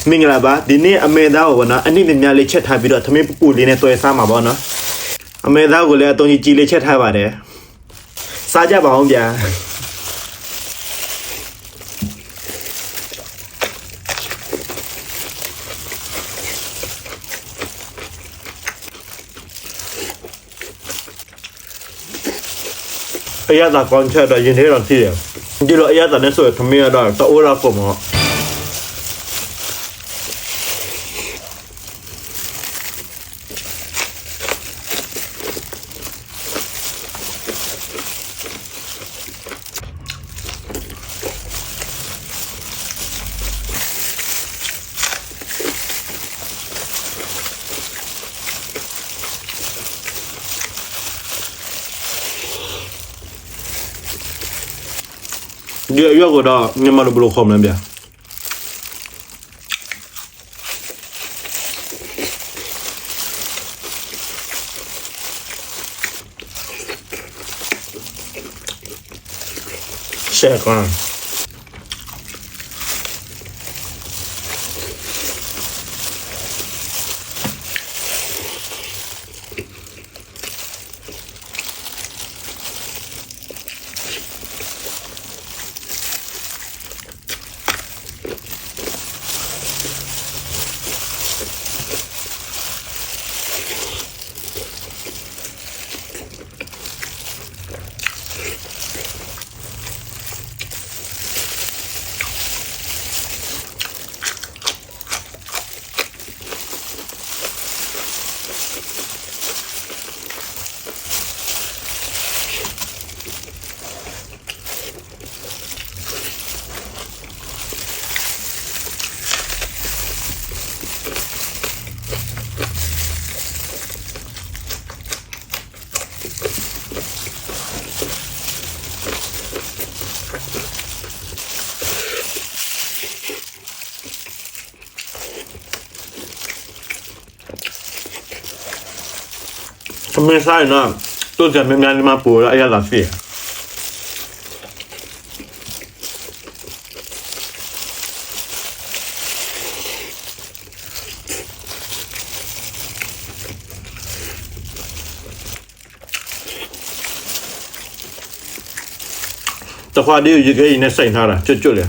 မင်္ဂလာပါဒီနေ့အမေသားကိုဗောနော်အနည်းများလေးချက်ထားပြီးတော့သမင်းပူလေးနဲ့တွဲစားမှာဗောနော်အမေသားကိုလည်းအတုံးကြီးလေးချက်ထားပါတယ်စားကြပါအောင်ဗျာအရသာကောင်းချက်တော့ရင်ထဲတော့သိတယ်ဒီလိုအရသာနဲ့ဆိုသမင်းကတော့တအိုးလောက်ပုံတော့ဒီအရွက်ကတော့မြန်မာလိုဘယ်လိုခေါ်မလဲဗျာရှယ်ကွန်သမင်းဆိုင်နော်တို့ကြမ်းများဒီမှာပူရအရသာဖြစ်တခွားဒီရေကြီးနေဆိုင်ထားတာကျွတ်ကျွတ်လေ